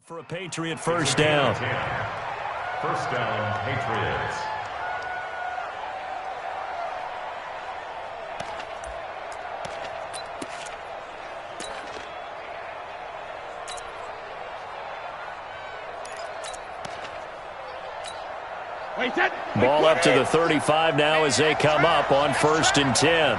For a Patriot first down. First down, Patriots. Ball up to the 35 now as they come up on 1st and 10.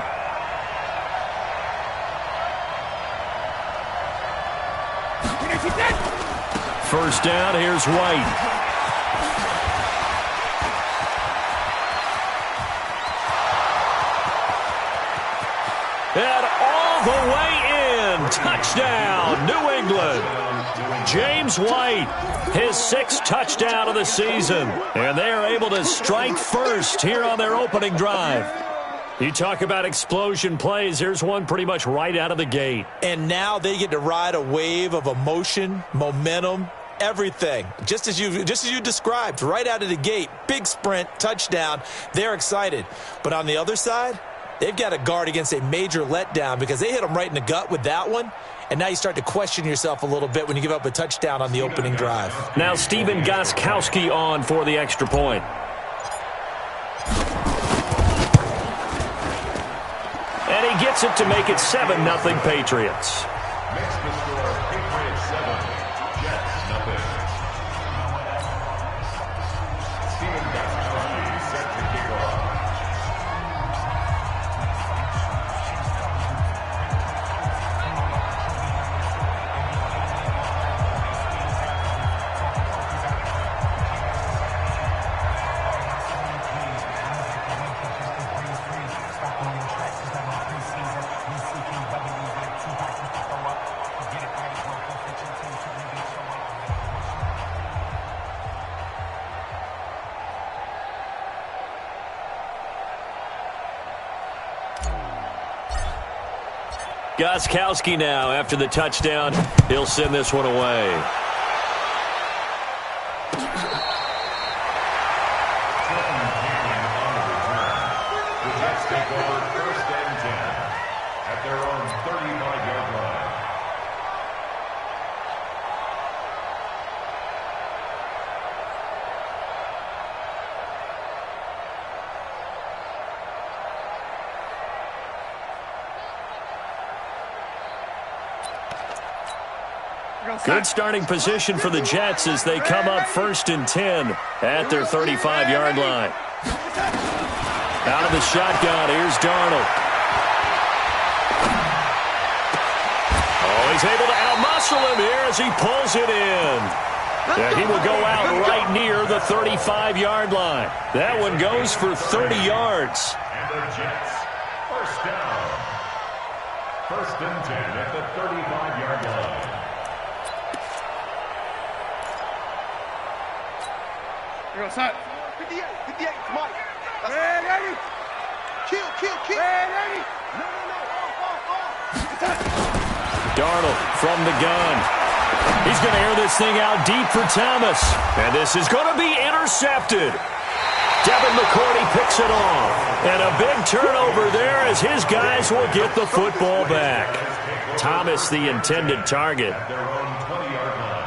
First down, here's White. And all the way in. Touchdown, New England. James White, his 6th touchdown of the season. And they are able to strike first here on their opening drive. You talk about explosion plays. Here's one pretty much right out of the gate. And now they get to ride a wave of emotion, momentum, everything. Just as you described, right out of the gate. Big sprint, touchdown. They're excited. But on the other side, they've got to guard against a major letdown because they hit them right in the gut with that one. And now you start to question yourself a little bit when you give up a touchdown on the opening drive. Now Stephen Gostkowski on for the extra point. And he gets it to make it 7-0 Patriots. Makes the score Patriots 7, Jets nothing. Stephen Gostkowski set to kick off. Gostkowski now, after the touchdown, he'll send this one away. The Jets take over 1st and 10 at their own 35-yard line. Good starting position for the Jets as they come up 1st and 10 at their 35-yard line. Out of the shotgun, here's Darnold. Oh, he's able to outmuscle him here as he pulls it in. Yeah, he will go out right near the 35-yard line. That one goes for 30 yards. And the Jets, first down. 1st and 10 at the 35-yard line. Here goes, son. 58, Mike. Ready? Kill. Ready? No. Darnold from the gun. He's going to air this thing out deep for Thomas. And this is going to be intercepted. Devin McCourty picks it off. And a big turnover there as his guys will get the football back. Thomas, the intended target. At their own 20-yard line.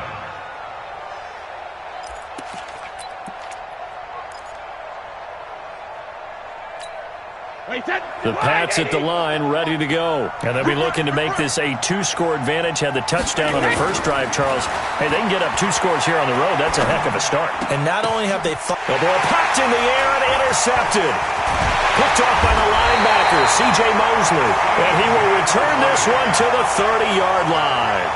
The Pats at the line, ready to go. And they'll be looking to make this a 2-score advantage. Had the touchdown on their first drive, Charles. Hey, they can get up 2 scores here on the road. That's a heck of a start. And not only have they fought... The ball popped in the air and intercepted. Picked off by the linebacker, C.J. Mosley. And he will return this one to the 30-yard line.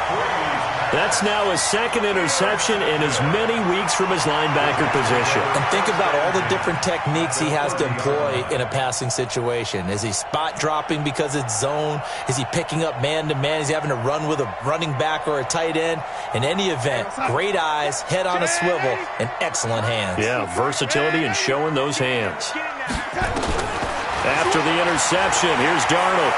That's now his 2nd interception in as many weeks from his linebacker position. And think about all the different techniques he has to employ in a passing situation. Is he spot dropping because it's zone? Is he picking up man-to-man? Is he having to run with a running back or a tight end? In any event, great eyes, head on a swivel, and excellent hands. Yeah, versatility and showing those hands. After the interception, here's Darnold.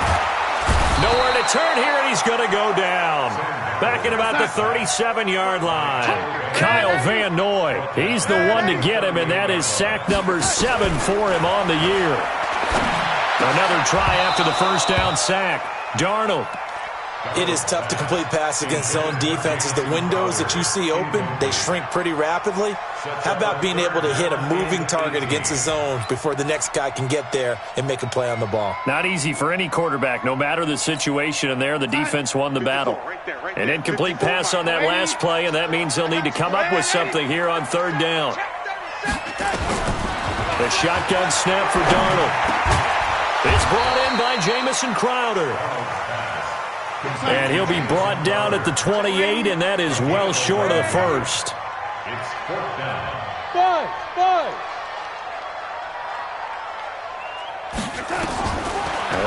Nowhere to turn here, and he's going to go down. Back at about the 37-yard line. Kyle Van Noy. He's the one to get him, and that is sack number 7 for him on the year. Another try after the first down sack. Darnold. It is tough to complete passes against zone defenses. The windows that you see open, they shrink pretty rapidly. How about being able to hit a moving target against a zone before the next guy can get there and make a play on the ball? Not easy for any quarterback, no matter the situation, and there the defense won the battle. An incomplete pass on that last play, and that means they'll need to come up with something here on third down. The shotgun snap for Darnold. It's brought in by Jamison Crowder. And he'll be brought down at the 28, and that is well short of the first. It's fourth down.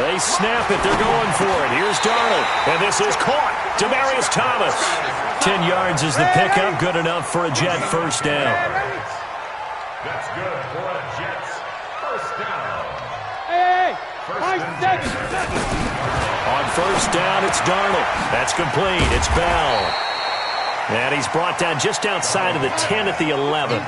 They snap it. They're going for it. Here's Darnold. And this is caught. Demaryius Thomas. 10 yards is the pickup. Good enough for a Jet first down. That's good for a Jets first down. On first down, it's Darnold. That's complete. It's Bell. And he's brought down just outside of the 10 at the 11.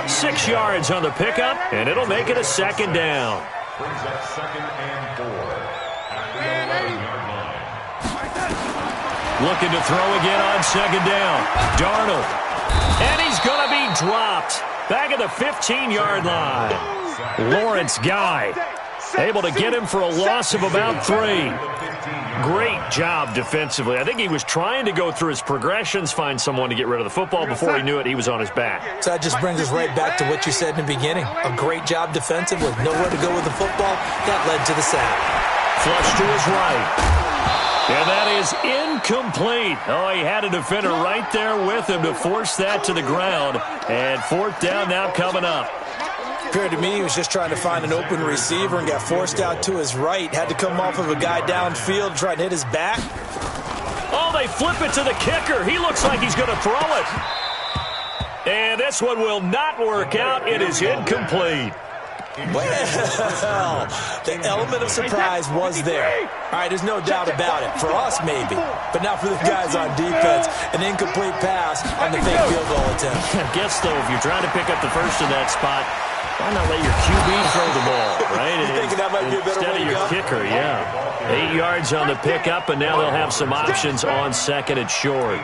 6 yards on the pickup, and it'll make it a second down. Brings up second and 4 at the 11-yard line. Looking to throw again on second down. Darnold. And he's going to be dropped. Back at the 15-yard line. Lawrence Guy able to get him for a loss of about 3. Great job defensively. I think he was trying to go through his progressions, find someone to get rid of the football. Before he knew it, he was on his back. So that just brings us right back to what you said in the beginning. A great job defensively. Nowhere to go with the football. That led to the sack. Flush to his right. And that is incomplete. Oh, he had a defender right there with him to force that to the ground. And fourth down now coming up. Appeared to me he was just trying to find an open receiver and got forced out to his right. Had to come off of a guy downfield, try to hit his back. Oh, they flip it to the kicker. He looks like he's going to throw it. And this one will not work out. It is incomplete. Well, the element of surprise was there. All right, there's no doubt about it. For us, maybe. But not for the guys on defense. An incomplete pass on the fake field goal attempt. I guess, though, if you're trying to pick up the first in that spot, why not let your QB throw the ball, right? You thinking that might be a better way to go? Instead of your kicker, yeah. 8 yards on the pickup, and now they'll have some options on second and short.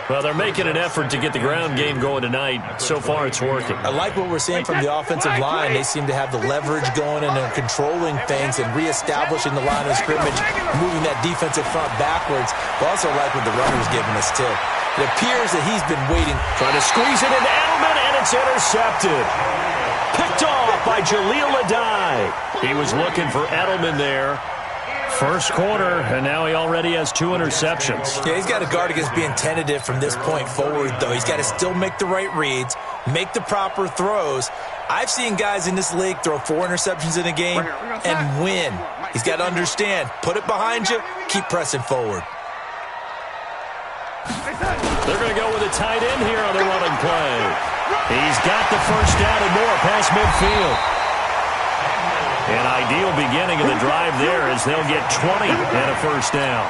Well, they're making an effort to get the ground game going tonight. So far, it's working. I like what we're seeing from the offensive line. They seem to have the leverage going, and they're controlling things and reestablishing the line of scrimmage, moving that defensive front backwards. But also like what the runner's giving us, too. It appears that he's been waiting. Trying to squeeze it into Edelman, and it's intercepted. Picked off by Jaleel Adai. He was looking for Edelman there. First quarter, and now he already has 2 interceptions. Yeah, he's got to guard against being tentative from this point forward, though. He's got to still make the right reads, make the proper throws. I've seen guys in this league throw 4 interceptions in a game and win. He's got to understand, put it behind you, keep pressing forward. They're going to go with a tight end here on the running play. He's got the first down and more past midfield. An ideal beginning of the drive there as they'll get 20 and a first down.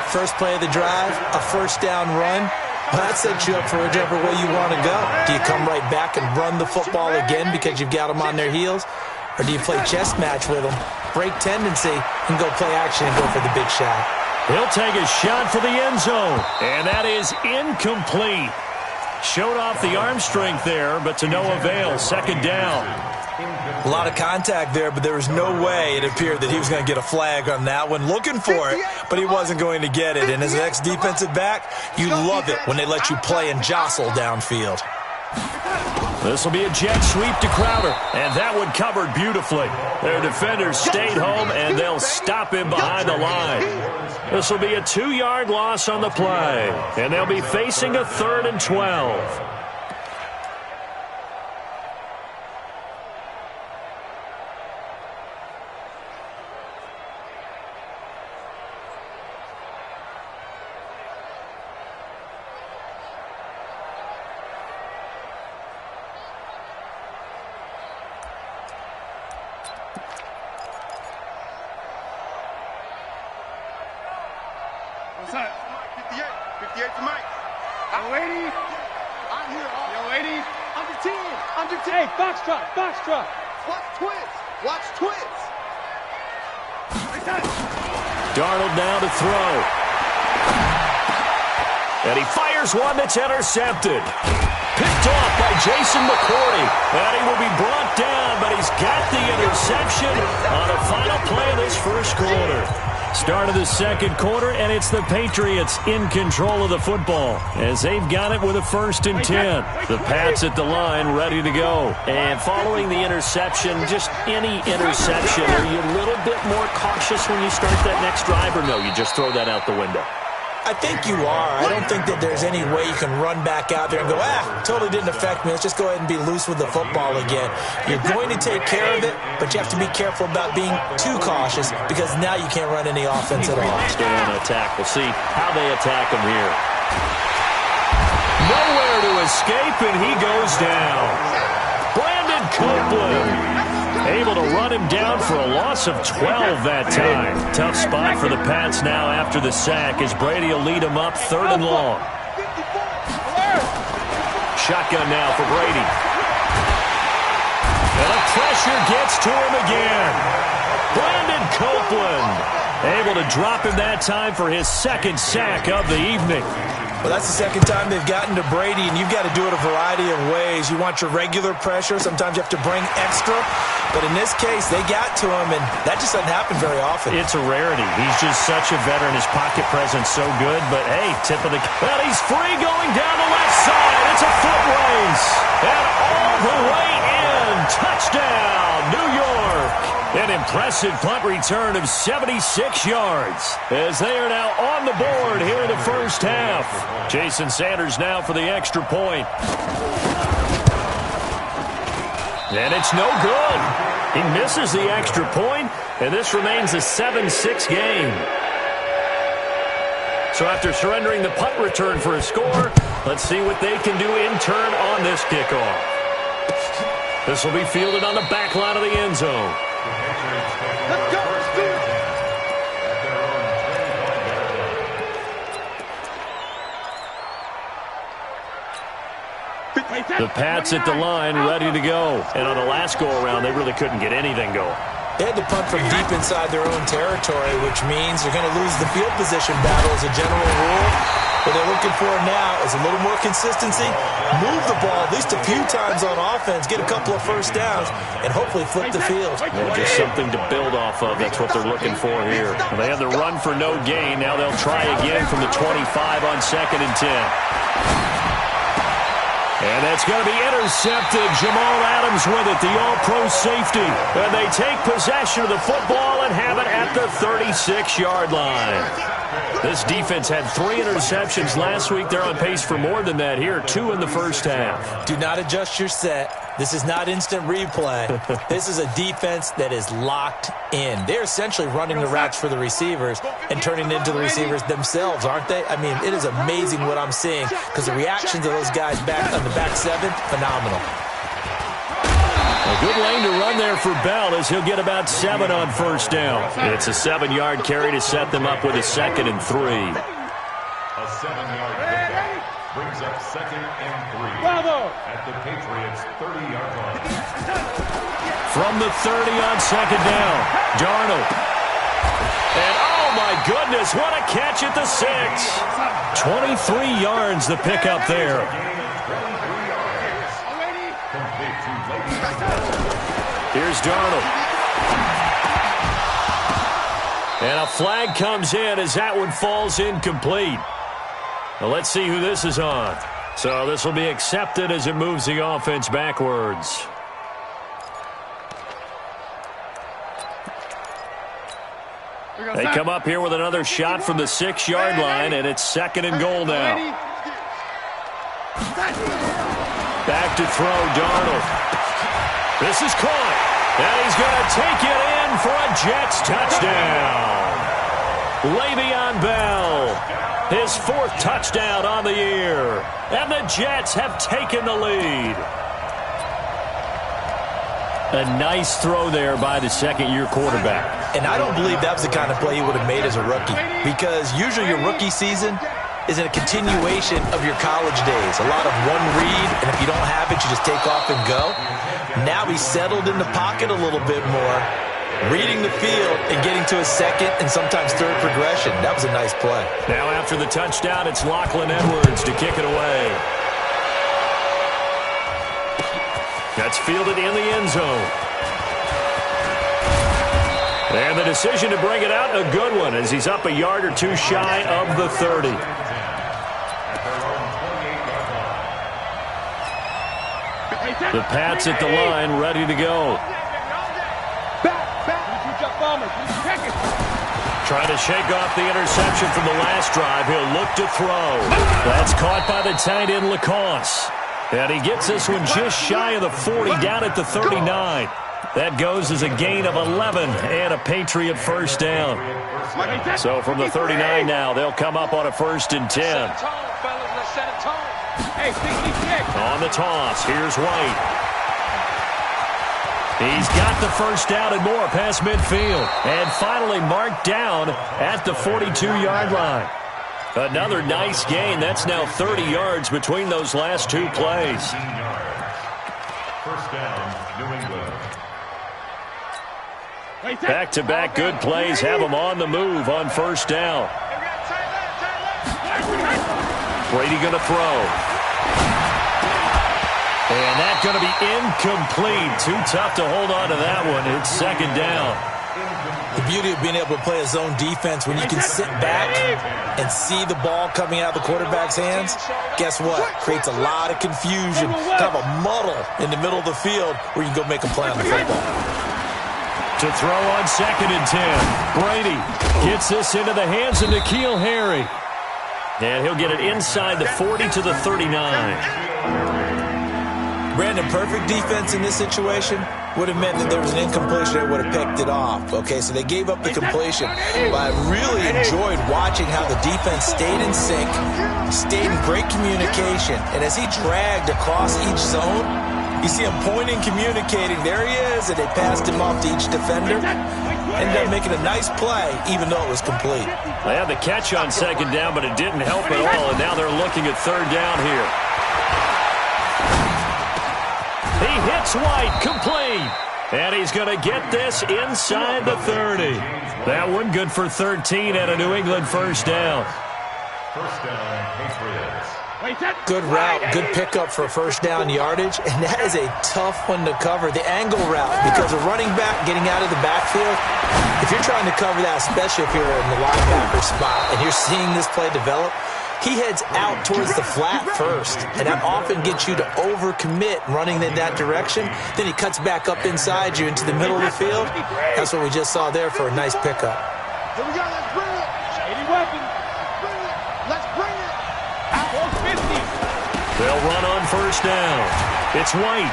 First play of the drive, a first down run. That sets you up for whichever way you want to go. Do you come right back and run the football again because you've got them on their heels? Or do you play chess match with them, break tendency, and go play action and go for the big shot? He'll take a shot for the end zone, and that is incomplete. Showed off the arm strength there, but to no avail. Second down. A lot of contact there, but there was no way it appeared that he was going to get a flag on that one. Looking for it, but he wasn't going to get it. And as an ex-defensive back, you love it when they let you play and jostle downfield. This will be a jet sweep to Crowder, and that one covered beautifully. Their defenders stayed home, and they'll stop him behind the line. This will be a 2-yard loss on the play, and they'll be facing a 3rd and 12. What's up? 58. 58 to Mike. Yo, lady. I'm here. Yo, lady. Under 10. Under 10. Hey, Foxtrot. Foxtrot. Watch twins. Watch twins. Darnold now to throw. And he fires one that's intercepted. Picked off by Jason McCourty. And he will be brought down, but he's got the interception on the final play of this first quarter. Start of the second quarter, and it's the Patriots in control of the football as they've got it with a 1st and 10. The Pats at the line ready to go. And following the interception, just any interception, are you a little bit more cautious when you start that next drive, or no, you just throw that out the window? I think you are. I don't think that there's any way you can run back out there and go, totally didn't affect me. Let's just go ahead and be loose with the football again. You're going to take care of it, but you have to be careful about being too cautious because now you can't run any offense at all. Still on attack. We'll see how they attack him here. Nowhere to escape, and he goes down. Brandon Copeland able to run him down for a loss of 12 that time. Tough spot for the Pats now after the sack as Brady will lead him up 3rd and long. Shotgun now for Brady. And the pressure gets to him again. Brandon Copeland able to drop him that time for his 2nd sack of the evening. Well, that's the 2nd time they've gotten to Brady, and you've got to do it a variety of ways. You want your regular pressure. Sometimes you have to bring extra. But in this case, they got to him, and that just doesn't happen very often. It's a rarity. He's just such a veteran. His pocket presence so good. But, hey, tip of the... Well, he's free going down the left side. It's a foot race. And all the way in. Touchdown, New York. An impressive punt return of 76 yards as they are now on the board here in the first half. Jason Sanders now for the extra point. And it's no good. He misses the extra point, and this remains a 7-6 game. So after surrendering the punt return for a score, let's see what they can do in turn on this kickoff. This will be fielded on the back line of the end zone. Let's go. Let's do it. The Pats at the line ready to go. And on the last go-around, they really couldn't get anything going. They had to punt from deep inside their own territory, which means they're going to lose the field position battle as a general rule. What they're looking for now is a little more consistency, move the ball at least a few times on offense, get a couple of first downs, and hopefully flip the field. Yeah, just something to build off of. That's what they're looking for here. They had the run for no gain. Now they'll try again from the 25 on 2nd and 10. And that's going to be intercepted. Jamal Adams with it, the all-pro safety. And they take possession of the football and have it at the 36-yard line. This defense had 3 interceptions last week. They're on pace for more than that here, 2 in the first half. Do not adjust your set. This is not instant replay. This is a defense that is locked in. They're essentially running the routes for the receivers and turning it into the receivers themselves, aren't they? I mean, it is amazing what I'm seeing because the reactions of those guys back on the back 7, phenomenal. A good lane to run there for Bell as he'll get about 7 on first down. It's a 7-yard carry to set them up with a 2nd and 3. A 7-yard pickup brings up 2nd and 3. Bravo! At the Patriots' 30-yard line. From the 30 on 2nd down, Darnold. And oh my goodness, what a catch at the 6. 23 yards the pickup there. Here's Darnold. And a flag comes in as that one falls incomplete. Now let's see who this is on. So this will be accepted as it moves the offense backwards. They come up here with another shot from the 6-yard line, and it's 2nd and goal now. Back to throw, Darnold. This is caught, and he's going to take it in for a Jets touchdown. Le'Veon Bell, his 4th touchdown on the year, and the Jets have taken the lead. A nice throw there by the 2nd-year quarterback. And I don't believe that was the kind of play he would have made as a rookie because usually your rookie season is a continuation of your college days. A lot of one read, and if you don't have it, you just take off and go. Now he's settled in the pocket a little bit more, reading the field and getting to a second and sometimes third progression. That was a nice play. Now after the touchdown, it's Lachlan Edwards to kick it away. That's fielded in the end zone. And the decision to bring it out, a good one, as he's up a yard or two shy of the 30. The Pats at the line, ready to go. Trying to shake off the interception from the last drive. He'll look to throw. That's caught by the tight end, Lacoste. And he gets this one just shy of the 40, down at the 39. That goes as a gain of 11 and a Patriot first down. So from the 39 now, they'll come up on a 1st and 10. On the toss, here's White. He's got the first down and more past midfield. And finally marked down at the 42-yard line. Another nice gain. That's now 30 yards between those last two plays. First down, New England. Back-to-back good plays have them on the move on first down. Brady going to throw. And that's going to be incomplete. Too tough to hold on to that one. It's second down. The beauty of being able to play a zone defense when you can sit back and see the ball coming out of the quarterback's hands, guess what? Creates a lot of confusion, kind of a muddle in the middle of the field where you can go make a play on the football. To throw on 2nd and 10. Brady gets this into the hands of N'Keal Harry. And he'll get it inside the 40 to the 39. Brandon, perfect defense in this situation would have meant that there was an incompletion. They would have picked it off. Okay, so they gave up the completion. But I really enjoyed watching how the defense stayed in sync, stayed in great communication. And as he dragged across each zone, you see him pointing, communicating. There he is, and they passed him off to each defender. Ended up making a nice play, even though it was complete. They had the catch on 2nd down, but it didn't help at all. And now they're looking at 3rd down here. He hits White, complete. And he's going to get this inside the 30. That one good for 13 and a New England first down. First down, Patriots. Good route, good pickup for first down yardage, and that is a tough one to cover, the angle route, because a running back getting out of the backfield, if you're trying to cover that, especially if you're in the linebacker spot and you're seeing this play develop, he heads out towards the flat first, and that often gets you to overcommit running in that direction. Then he cuts back up inside you into the middle of the field. That's what we just saw there for a nice pickup. Here we go, let's bring it. Shady weapon. Let's bring it. Out 50. They'll run on first down. It's White.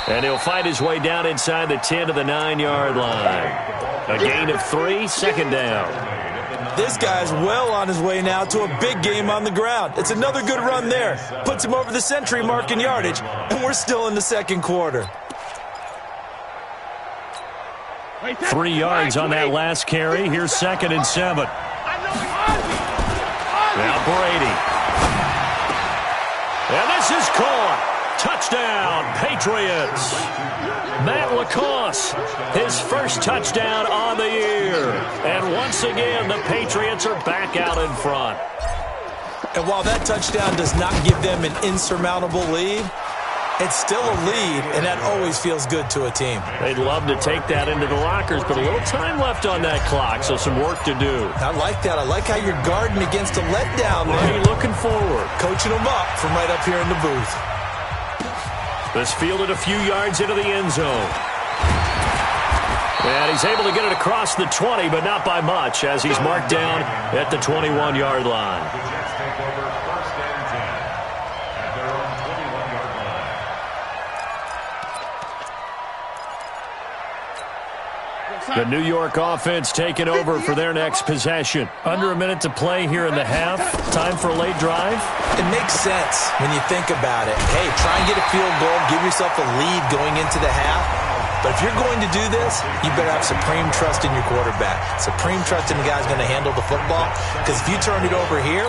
And he'll fight his way down inside the 10 to the 9-yard line. A gain of 3, second down. This guy's well on his way now to a big game on the ground. It's another good run there. Puts him over the century mark in yardage, and we're still in the second quarter. 3 yards on that last carry. Here's 2nd and 7. Now Brady. And this is caught. Touchdown, Patriots. Matt Lacoste, his first touchdown on the year. And once again, the Patriots are back out in front. And while that touchdown does not give them an insurmountable lead, it's still a lead, and that always feels good to a team. They'd love to take that into the lockers, but a little time left on that clock, so some work to do. I like that. I like how you're guarding against a letdown there. Be looking forward. Coaching them up from right up here in the booth. This fielded a few yards into the end zone. And he's able to get it across the 20, but not by much, as he's marked down at the 21-yard line. The Jets take over first and 10 at their own 21-yard line. The New York offense taking over for their next possession. Under a minute to play here in the half. Time for a late drive. It makes sense when you think about it. Hey, try and get a field goal, give yourself a lead going into the half. But if you're going to do this, you better have supreme trust in your quarterback. Supreme trust in the guy's going to handle the football. Because if you turn it over here,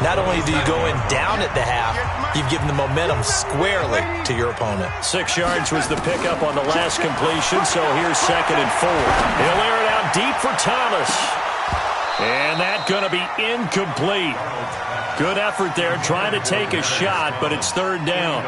not only do you go in down at the half, you've given the momentum squarely to your opponent. 6 yards was the pickup on the last completion, so here's 2nd and 4. He'll air it out deep for Thomas. And that's going to be incomplete. Good effort there, trying to take a shot, but it's 3rd down.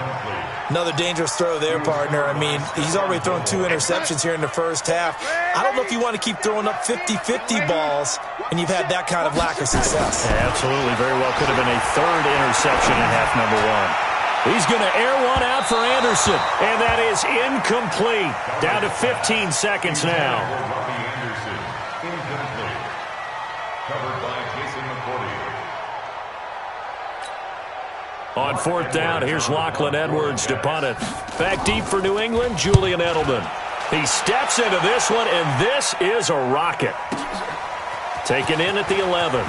Another dangerous throw there, partner. I mean, he's already thrown 2 interceptions here in the first half. I don't know if you want to keep throwing up 50-50 balls when you've had that kind of lack of success. Yeah, absolutely. Very well could have been a 3rd interception in half number 1. He's going to air one out for Anderson, and that is incomplete. Down to 15 seconds now. Covered by Jason McCourty. On 4th down, here's Lachlan Edwards to punt it. Back deep for New England, Julian Edelman. He steps into this one, and this is a rocket. Taken in at the 11.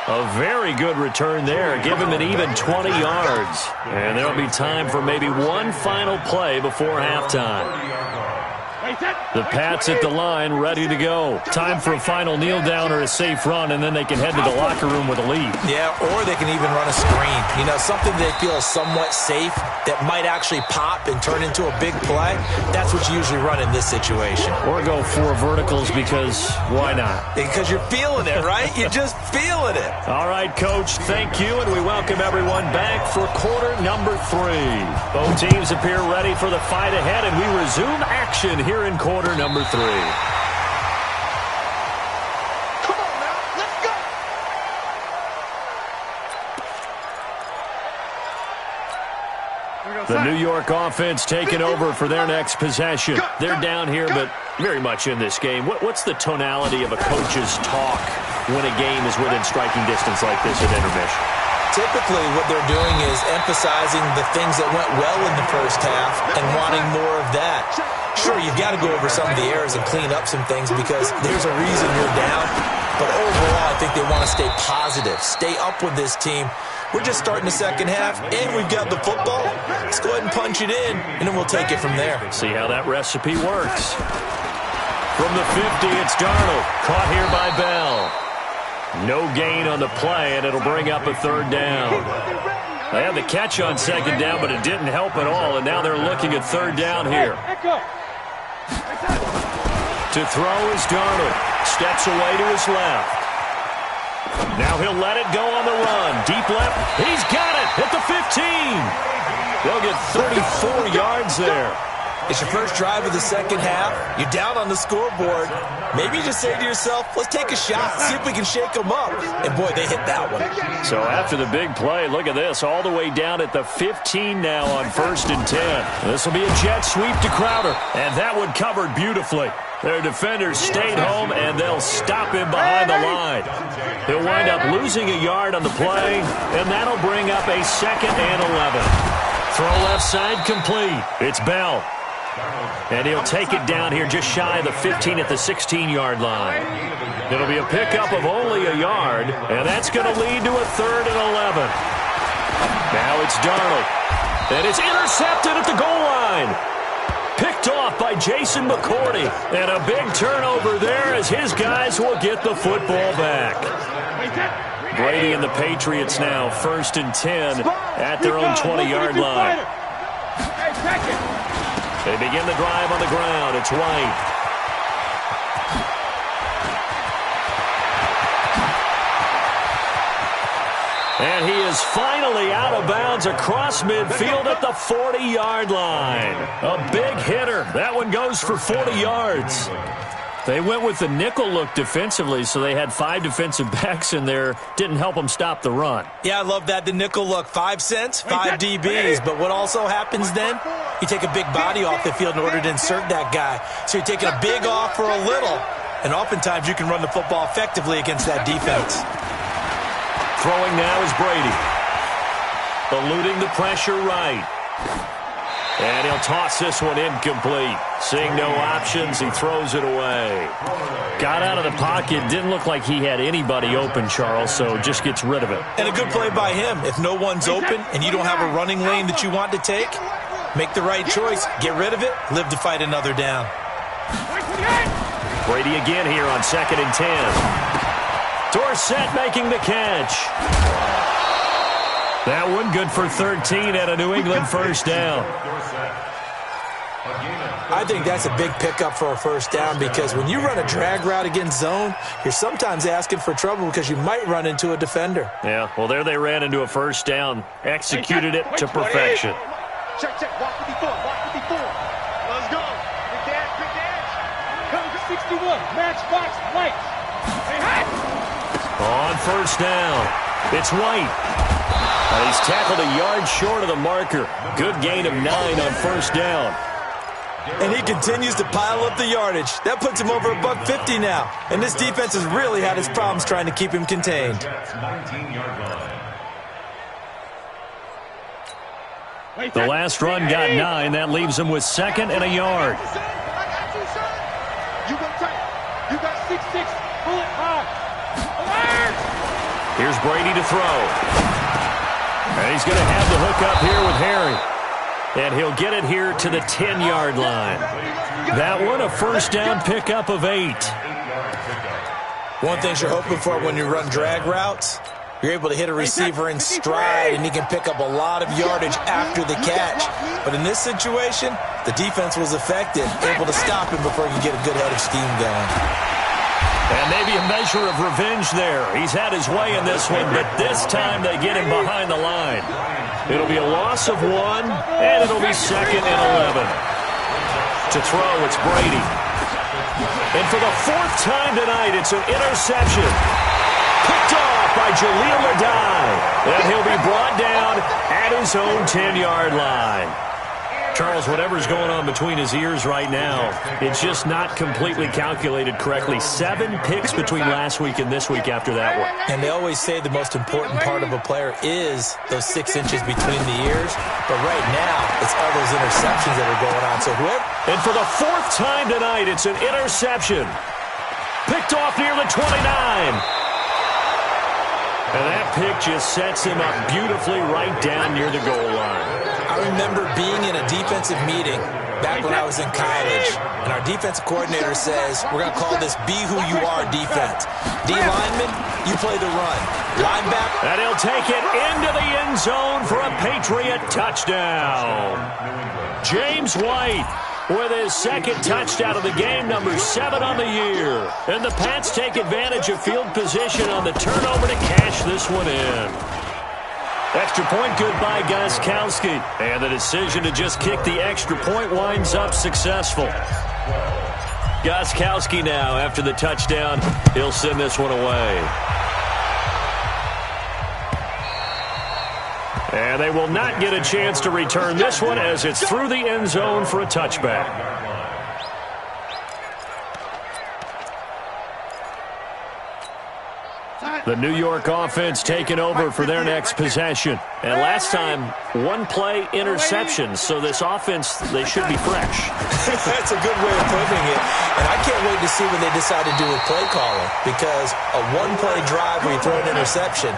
A very good return there. Give him an even 20 yards. And there'll be time for maybe one final play before halftime. The Pats at the line, ready to go. Time for a final kneel down or a safe run, and then they can head to the locker room with a lead. Yeah, or they can even run a screen. You know, something they feel is somewhat safe that might actually pop and turn into a big play. That's what you usually run in this situation. Or go 4 verticals because why not? Because you're feeling it, right? You're just feeling it. All right, Coach, thank you, and we welcome everyone back for quarter number 3. Both teams appear ready for the fight ahead, and we resume action here in quarter number 3. Come on now, let's go. The New York offense taking over for their next possession. They're down here, but very much in this game. What's the tonality of a coach's talk when a game is within striking distance like this at intermission? Typically, what they're doing is emphasizing the things that went well in the first half and wanting more of that. Sure, you've got to go over some of the errors and clean up some things because there's a reason you're down. But overall, I think they want to stay positive, stay up with this team. We're just starting the second half, and we've got the football. Let's go ahead and punch it in, and then we'll take it from there. See how that recipe works. From the 50, it's Darnold. Caught here by Bell. No gain on the play, and it'll bring up a 3rd down. They had the catch on 2nd down, but it didn't help at all, and now they're looking at 3rd down here. To throw is Darnold. Steps away to his left. Now he'll let it go on the run. Deep left. He's got it at the 15. They'll get 34 yards there. It's your first drive of the second half. You're down on the scoreboard. Maybe you just say to yourself, let's take a shot, see if we can shake them up. And, boy, they hit that one. So after the big play, look at this, all the way down at the 15 now on 1st and 10. This will be a jet sweep to Crowder, and that one covered beautifully. Their defenders stayed home, and they'll stop him behind the line. He'll wind up losing a yard on the play, and that'll bring up a 2nd and 11. Throw left side complete. It's Bell. And he'll take it down here just shy of the 15 at the 16-yard line. It'll be a pickup of only a yard, and that's going to lead to a 3rd and 11. Now it's Darnold. And it's intercepted at the goal line. Picked off by Jason McCourty. And a big turnover there as his guys will get the football back. Brady and the Patriots now 1st and 10 at their own 20-yard line. They begin the drive on the ground. It's White. And he is finally out of bounds across midfield at the 40-yard line. A big hitter. That one goes for 40 yards. They went with the nickel look defensively, so they had 5 defensive backs in there. Didn't help them stop the run. Yeah, I love that, the nickel look. 5 cents, 5 DBs. But what also happens then? You take a big body off the field in order to insert that guy. So you're taking a big off for a little. And oftentimes you can run the football effectively against that defense. Throwing now is Brady. Eluding the pressure right. And he'll toss this one incomplete. Seeing no options, he throws it away. Got out of the pocket. Didn't look like he had anybody open, Charles, so just gets rid of it. And a good play by him. If no one's open and you don't have a running lane that you want to take, Make the right choice. Get rid of it. Live to fight another down. Brady again here on 2nd and 10. Dorsett making the catch. That one good for 13 at a New England first down. I think that's a big pickup for a first down because when you run a drag route against zone, you're sometimes asking for trouble because you might run into a defender. Yeah, well, there they ran into a first down. Executed it to perfection. Check. Walk 54. Let's go. Big dash. Cover 61. Matchbox White. Hey, hot. On first down, it's White. And he's tackled a yard short of the marker. Good gain of 9 on first down. And he continues to pile up the yardage. That puts him over $150 now. And this defense has really had its problems trying to keep him contained. The last run got 9. That leaves him with 2nd and a yard. You go tight. You got 6'6". Pull it hard. Alert! Here's Brady to throw. And he's going to have the hook up here with Harry. And he'll get it here to the 10-yard line. That one a first down pickup of 8. One thing you're hoping for when you run drag routes, you're able to hit a receiver in stride, and he can pick up a lot of yardage after the catch. But in this situation, the defense was effective, able to stop him before he could get a good head of steam going. And maybe a measure of revenge there. He's had his way in this one, but this time they get him behind the line. It'll be a loss of 1, and it'll be 2nd and 11. To throw, it's Brady. And for the 4th time tonight, it's an interception. Picked off by Jaleel Adai. And he'll be brought down at his own 10-yard line. Charles, whatever's going on between his ears right now, it's just not completely calculated correctly. 7 picks between last week and this week after that one. And they always say the most important part of a player is those 6 inches between the ears. But right now, it's all those interceptions that are going on. So whoever... And for the 4th time tonight, it's an interception. Picked off near the 29. And that pick just sets him up beautifully right down near the goal line. I remember being in a defensive meeting back when I was in college, and our defensive coordinator says, we're going to call this Be Who You Are defense. D lineman, you play the run. Linebacker. And he'll take it into the end zone for a Patriot touchdown. James White with his 2nd touchdown of the game, number 7 on the year. And the Pats take advantage of field position on the turnover to cash this one in. Extra point good by Gostkowski. And the decision to just kick the extra point winds up successful. Gostkowski now, after the touchdown, he'll send this one away. And they will not get a chance to return this one as it's through the end zone for a touchback. The New York offense taking over for their next possession. And last time, 1-play interception. So this offense, they should be fresh. That's a good way of putting it. And I can't wait to see what they decide to do with play calling. Because a 1-play drive where you throw an interception,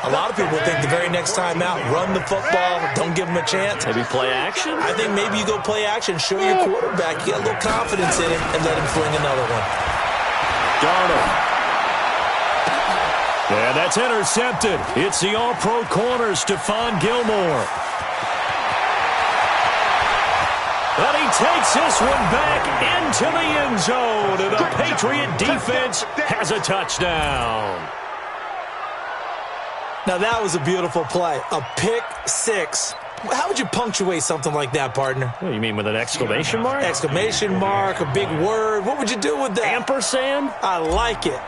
a lot of people think the very next time out, run the football, don't give them a chance. Maybe play action? I think maybe you go play action, show your quarterback, get a little confidence in him, and let him fling another one. Darnold. Yeah, that's intercepted. It's the all-pro corner, Stephon Gilmore. And he takes this one back into the end zone, and the Patriot defense has a touchdown. Now, that was a beautiful play. A pick six. How would you punctuate something like that, partner? What, you mean with an exclamation mark? Exclamation mark, a big word. What would you do with that? Ampersand? I like it.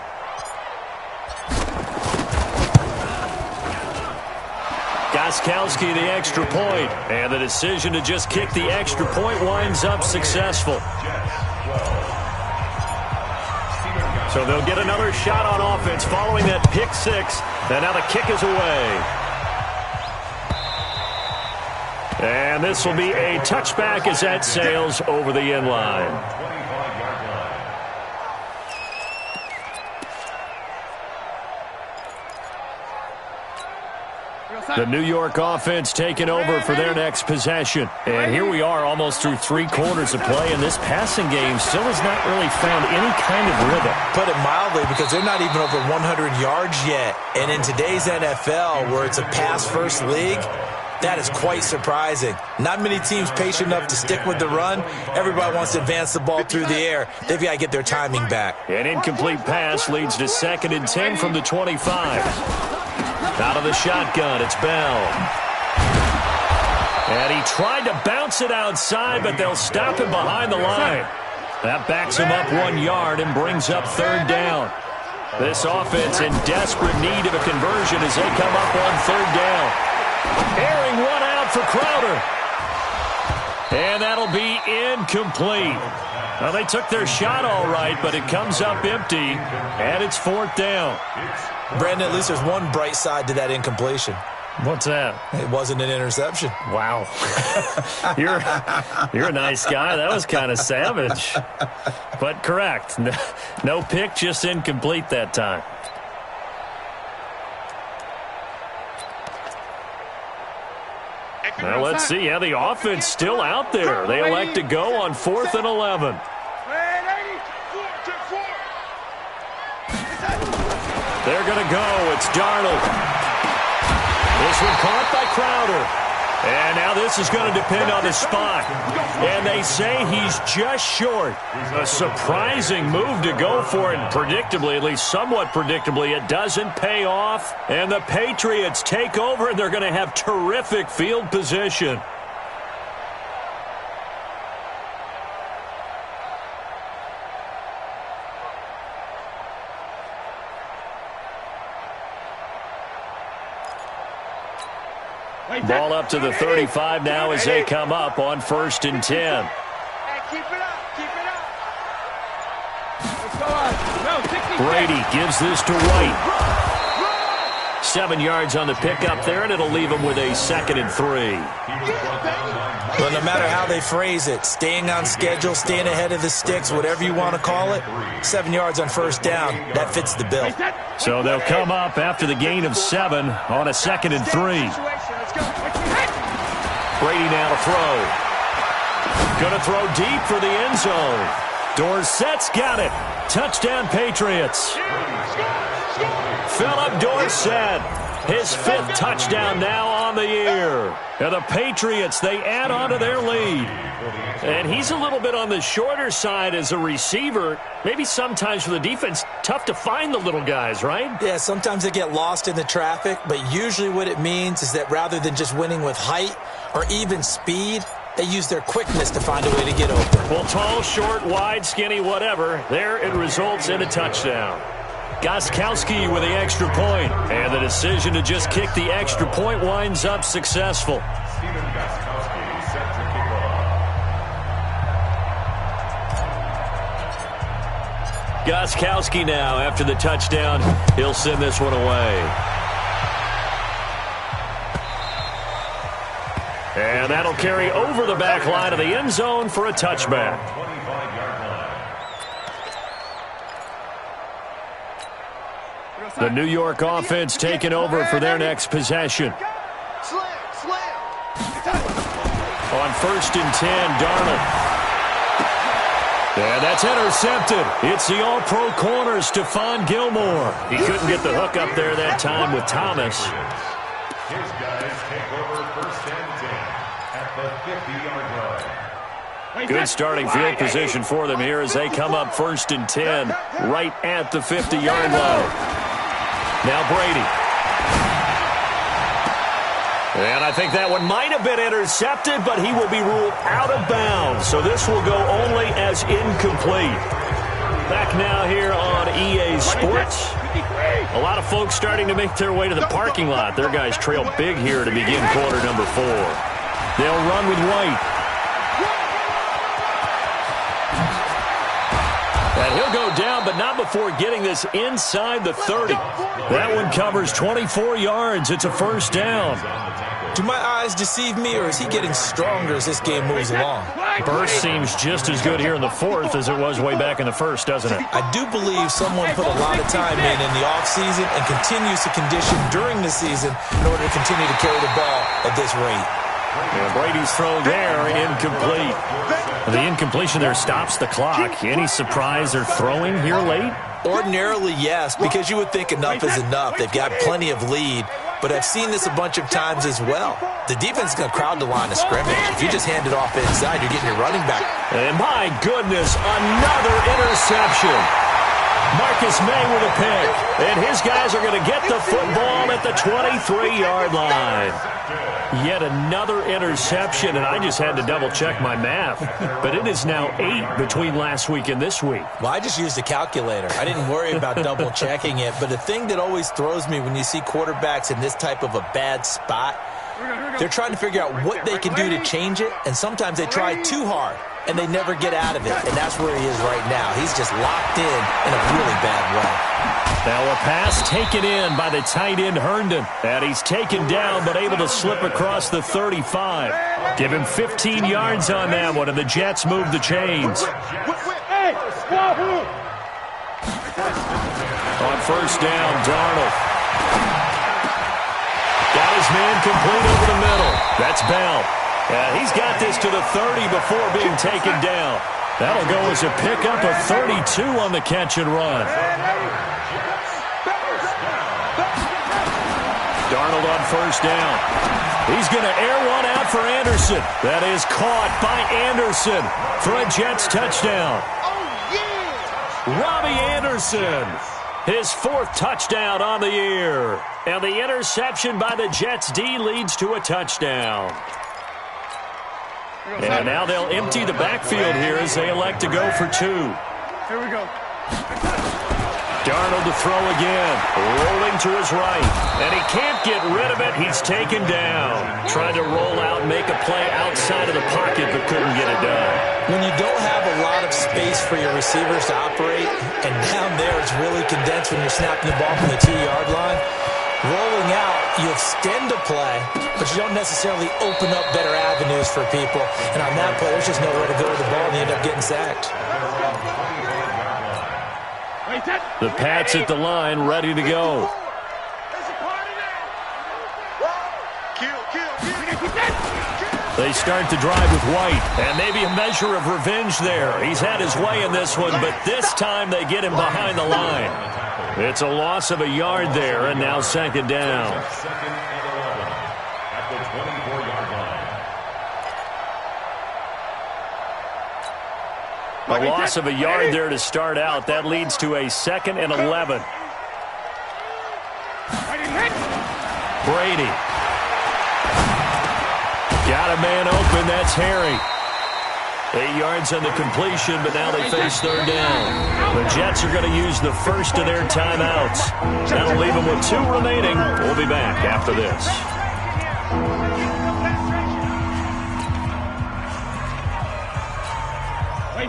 Gostkowski, the extra point. And the decision to just kick the extra point winds up successful. So they'll get another shot on offense following that pick six. And now the kick is away. And this will be a touchback as that sails over the end line. The New York offense taking over for their next possession. And here we are almost through 3 quarters of play, and this passing game still has not really found any kind of rhythm. Put it mildly, because they're not even over 100 yards yet. And in today's NFL, where it's a pass-first league, that is quite surprising. Not many teams patient enough to stick with the run. Everybody wants to advance the ball through the air. They've got to get their timing back. An incomplete pass leads to 2nd and 10 from the 25. Out of the shotgun, it's Bell. And he tried to bounce it outside, but they'll stop him behind the line. That backs him up 1 yard and brings up 3rd down. This offense in desperate need of a conversion as they come up on 3rd down. Airing one out for Crowder. And that'll be incomplete. Well, they took their shot all right, but it comes up empty, and it's 4th down. Brandon, at least there's one bright side to that incompletion. What's that? It wasn't an interception. Wow. You're a nice guy. That was kind of savage. But correct. No pick, just incomplete that time. Well, let's see. Yeah, the offense still out there. They elect to go on 4th and 11. They're going to go. It's Darnold. This one caught by Crowder. And now this is going to depend on the spot. And they say he's just short. A surprising move to go for it. Predictably, at least somewhat predictably, it doesn't pay off. And the Patriots take over, and they're going to have terrific field position. Ball up to the 35 now as they come up on 1st and 10. Brady gives this to White. 7 yards on the pickup there, and it'll leave him with a 2nd and 3. But no matter how they phrase it, staying on schedule, staying ahead of the sticks, whatever you want to call it, 7 yards on 1st down, that fits the bill. So they'll come up after the gain of 7 on a 2nd and 3. Brady now to throw. Going to throw deep for the end zone. Dorsett's got it. Touchdown, Patriots. Philip Dorsett, his 5th touchdown now on the year. And the Patriots, they add on to their lead. And he's a little bit on the shorter side as a receiver. Maybe sometimes for the defense, tough to find the little guys, right? Yeah, sometimes they get lost in the traffic, but usually what it means is that rather than just winning with height or even speed, they use their quickness to find a way to get open. Well, tall, short, wide, skinny, whatever, there it results in a touchdown. Gostkowski with the extra point, and the decision to just kick the extra point winds up successful. Steven Gostkowski set to kick off. Gostkowski now, after the touchdown, he'll send this one away. And that'll carry over the back line of the end zone for a touchback. 25-yard line. The New York offense taking over for their next possession. On 1st and 10, Darnold. And that's intercepted. It's the all-pro corner, Stephon Gilmore. He couldn't get the hook up there that time with Thomas. His guys take over 1st and 10 at the 50-yard line. Good starting field position for them here as they come up 1st and 10 right at the 50-yard line. Now Brady. And I think that one might have been intercepted, but he will be ruled out of bounds. So this will go only as incomplete. Back now here on EA Sports. A lot of folks starting to make their way to the parking lot. Their guys trail big here to begin quarter number 4. They'll run with White. And he'll go down, but not before getting this inside the 30. That one covers 24 yards. It's a 1st down. Do my eyes deceive me, or is he getting stronger as this game moves along? Burst seems just as good here in the fourth as it was way back in the first, doesn't it? I do believe someone put a lot of time in the offseason and continues to condition during the season in order to continue to carry the ball at this rate. Yeah, Brady's throw there, incomplete. The incompletion there stops the clock. Any surprise they're throwing here late? Ordinarily, yes, because you would think enough is enough. They've got plenty of lead, but I've seen this a bunch of times as well. The defense is going to crowd the line of scrimmage. If you just hand it off inside, you're getting your running back. And my goodness, another interception. Marcus May with a pick, and his guys are going to get the football at the 23-yard line. Yet another interception, and I just had to double-check my math. But it is now 8 between last week and this week. Well, I just used a calculator. I didn't worry about double-checking it. But the thing that always throws me when you see quarterbacks in this type of a bad spot, they're trying to figure out what they can do to change it, and sometimes they try too hard, and they never get out of it. And that's where he is right now. He's just locked in a really bad way. Now a pass taken in by the tight end Herndon. And he's taken down but able to slip across the 35. Give him 15 yards on that one, and the Jets move the chains. On first down, Darnold. Got his man complete over the middle. That's Bell. He's got this to the 30 before being taken down. That'll go as a pickup of 32 on the catch and run. Darnold on first down. He's going to air one out for Anderson. That is caught by Anderson for a Jets touchdown. Robbie Anderson, his 4th touchdown on the year. And the interception by the Jets D leads to a touchdown. And now they'll empty the backfield here as they elect to go for 2. Here we go. Darnold to throw again, rolling to his right, and he can't get rid of it. He's taken down. Tried to roll out and make a play outside of the pocket, but couldn't get it done. When you don't have a lot of space for your receivers to operate, and down there it's really condensed when you're snapping the ball from the 2-yard line, rolling out, you extend a play, but you don't necessarily open up better avenues for people. And on that play, there's just nowhere to go with the ball, and you end up getting sacked. The Pats at the line, ready to go. They start the drive with White, and maybe a measure of revenge there. He's had his way in this one, but this time they get him behind the line. It's a loss of a yard there, and now second down. At the 24-yard line. A loss of a yard there to start out. That leads to a 2nd and 11. Brady. Got a man open. That's Harry. 8 yards on the completion, but now they face third down. The Jets are going to use the first of their timeouts. That'll leave them with 2 remaining. We'll be back after this.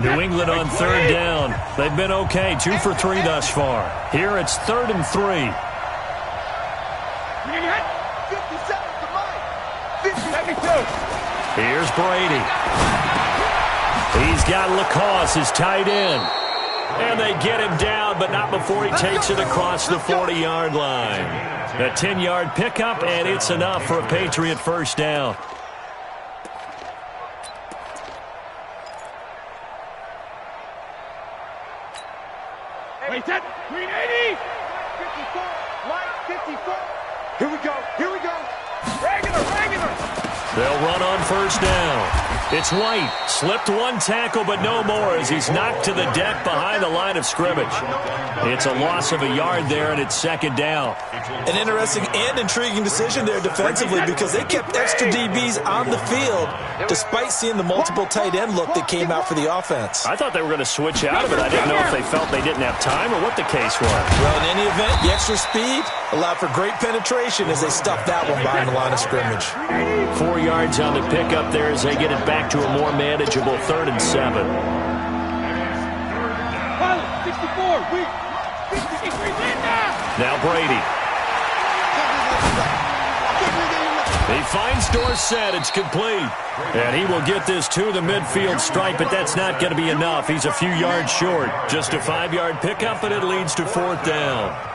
New England on third down. They've been okay, 2 for 3 thus far. Here it's 3rd and 3. Here's Brady. He's got Lacoste, his tight end. And they get him down, but not before he takes it across the 40-yard line. A 10-yard pickup, and it's enough for a Patriot first down. Wait, that 380. 54, Mike, 54. Here we go. Here we go. Regular. They'll run on first down. It's White. Slipped one tackle, but no more as he's knocked to the deck behind the line of scrimmage. It's a loss of a yard there, and it's second down. An interesting and intriguing decision there defensively because they kept extra DBs on the field despite seeing the multiple tight end look that came out for the offense. I thought they were going to switch out of it. I didn't know if they felt they didn't have time or what the case was. Well, in any event, the extra speed allowed for great penetration as they stuffed that one behind the line of scrimmage. 4 yards on the pickup there as they get it back to a more manageable 3rd and 7. 64. Now Now Brady. He finds Dorsett. It's complete. And he will get this to the midfield stripe, but that's not going to be enough. He's a few yards short. Just a 5-yard pickup, and it leads to 4th down.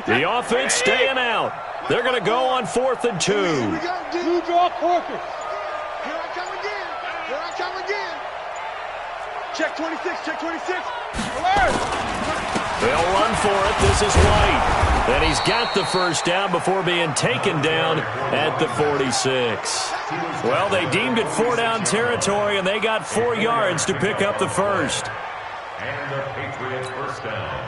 The offense staying out. They're going to go on 4th and 2. You draw Corker. Here I come again. Here I come again. Check 26. Check 26. Alert. They'll run for it. This is White. And he's got the first down before being taken down at the 46. Well, they deemed it 4-down territory, and they got 4 yards to pick up the first. And the Patriots first down.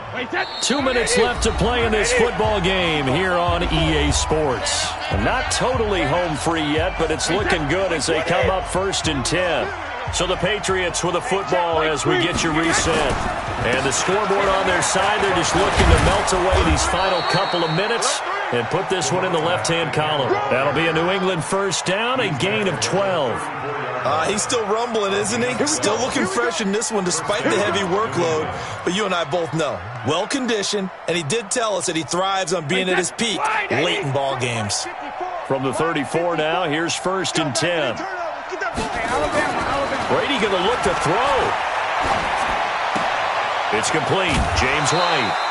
2 minutes left to play in this football game here on EA Sports. Not totally home free yet, but it's looking good as they come up 1st and 10. So the Patriots with a football as we get you reset. And the scoreboard on their side, they're just looking to melt away these final couple of minutes and put this one in the left-hand column. That'll be a New England first down, a gain of 12. He's still rumbling, isn't he? Still looking fresh in this one despite the heavy workload. But you and I both know, well-conditioned, and he did tell us that he thrives on being at his peak late in ball games. From the 34 now, here's 1st and 10. Brady going to look to throw. It's complete. James White.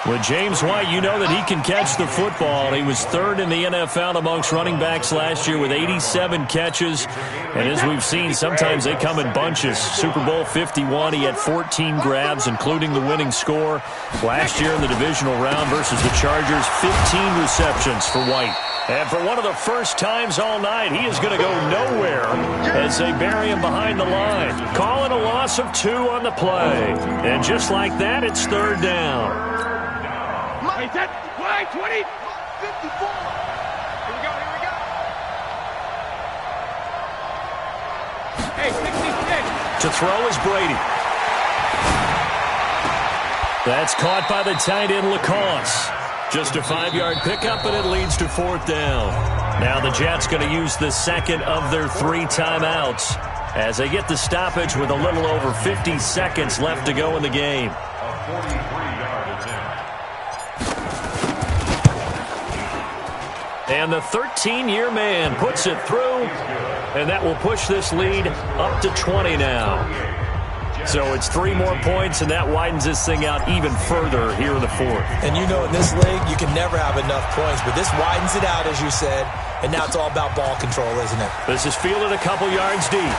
With James White, you know that he can catch the football. He was 3rd in the NFL amongst running backs last year with 87 catches. And as we've seen, sometimes they come in bunches. Super Bowl 51, he had 14 grabs, including the winning score. Last year in the divisional round versus the Chargers, 15 receptions for White. And for one of the first times all night, he is going to go nowhere as they bury him behind the line. Calling a loss of 2 on the play. And just like that, it's 3rd down. Wait, that play, 20, 54. Here we go, here we go. Hey, 66. To throw is Brady. That's caught by the tight end, Lacoste. Just a 5-yard pickup, and it leads to 4th down. Now the Jets going to use the second of their 3 timeouts as they get the stoppage with a little over 50 seconds left to go in the game. A 43-yard attempt. And the 13-year man puts it through, and that will push this lead up to 20 now. So it's 3 more points, and that widens this thing out even further here in the 4th. And you know in this league, you can never have enough points, but this widens it out, as you said, and now it's all about ball control, isn't it? This is fielded a couple yards deep.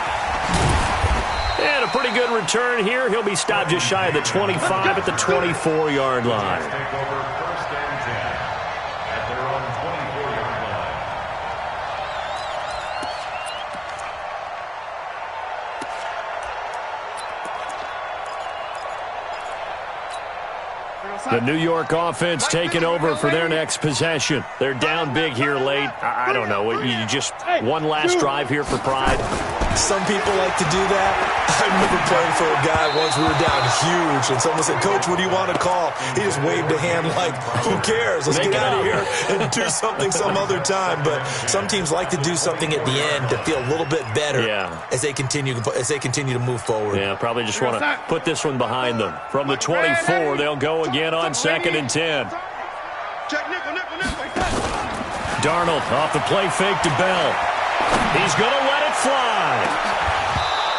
And a pretty good return here. He'll be stopped just shy of the 25 at the 24-yard line. Take over 1st and 10 at their own 24-yard line. The New York offense taking over for their next possession. They're down big here late. I don't know. You just one last drive here for pride. Some people like to do that. I remember playing for a guy once. We were down huge, and someone said, "Coach, what do you want to call?" He just waved a hand like, "Who cares? Let's get out of here and do something some other time." But some teams like to do something at the end to feel a little bit better as they continue to move forward. Yeah, probably just want to put this one behind them. From the 24, they'll go again on 2nd and 10. Darnold off the play fake to Bell. He's going to let it fly.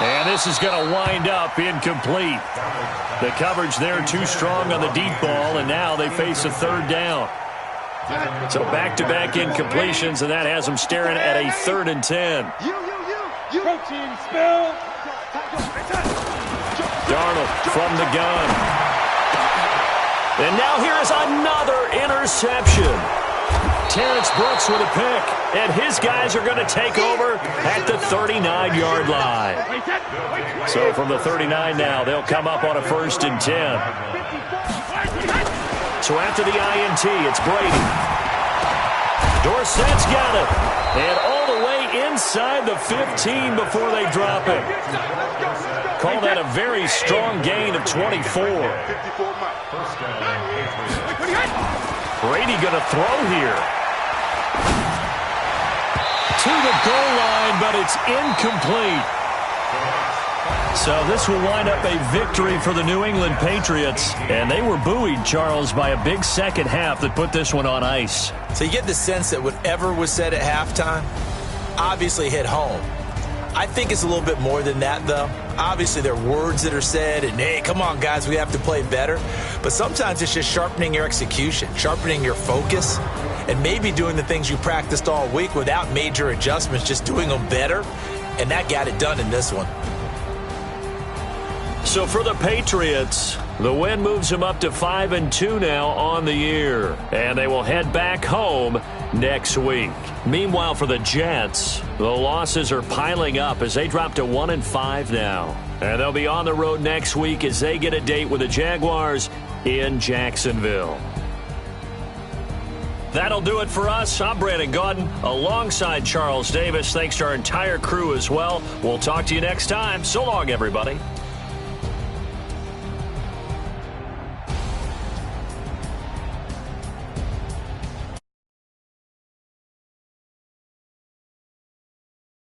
And this is going to wind up incomplete. The coverage there too strong on the deep ball, and now they face a 3rd down. So back-to-back incompletions, and that has them staring at a 3rd and 10. Darnold from the gun. And now here is another interception. Terrence Brooks with a pick, and his guys are going to take over at the 39-yard line. So from the 39 now, they'll come up on a 1st and 10. So after the INT, it's Brady. Dorsett's got it, and all the way inside the 15 before they drop it. Call that a very strong gain of 24. Brady going to throw here. To the goal line, but it's incomplete. So this will wind up a victory for the New England Patriots. And they were buoyed, Charles, by a big second half that put this one on ice. So you get the sense that whatever was said at halftime obviously hit home. I think it's a little bit more than that, though. Obviously, there are words that are said, and, hey, come on, guys, we have to play better. But sometimes it's just sharpening your execution, sharpening your focus, and maybe doing the things you practiced all week without major adjustments, just doing them better. And that got it done in this one. So for the Patriots, the win moves them up to 5-2 now on the year. And they will head back home next week. Meanwhile, for the Jets, the losses are piling up as they drop to 1-5 now. And they'll be on the road next week as they get a date with the Jaguars in Jacksonville. That'll do it for us. I'm Brandon Gaudin alongside Charles Davis. Thanks to our entire crew as well. We'll talk to you next time. So long, everybody.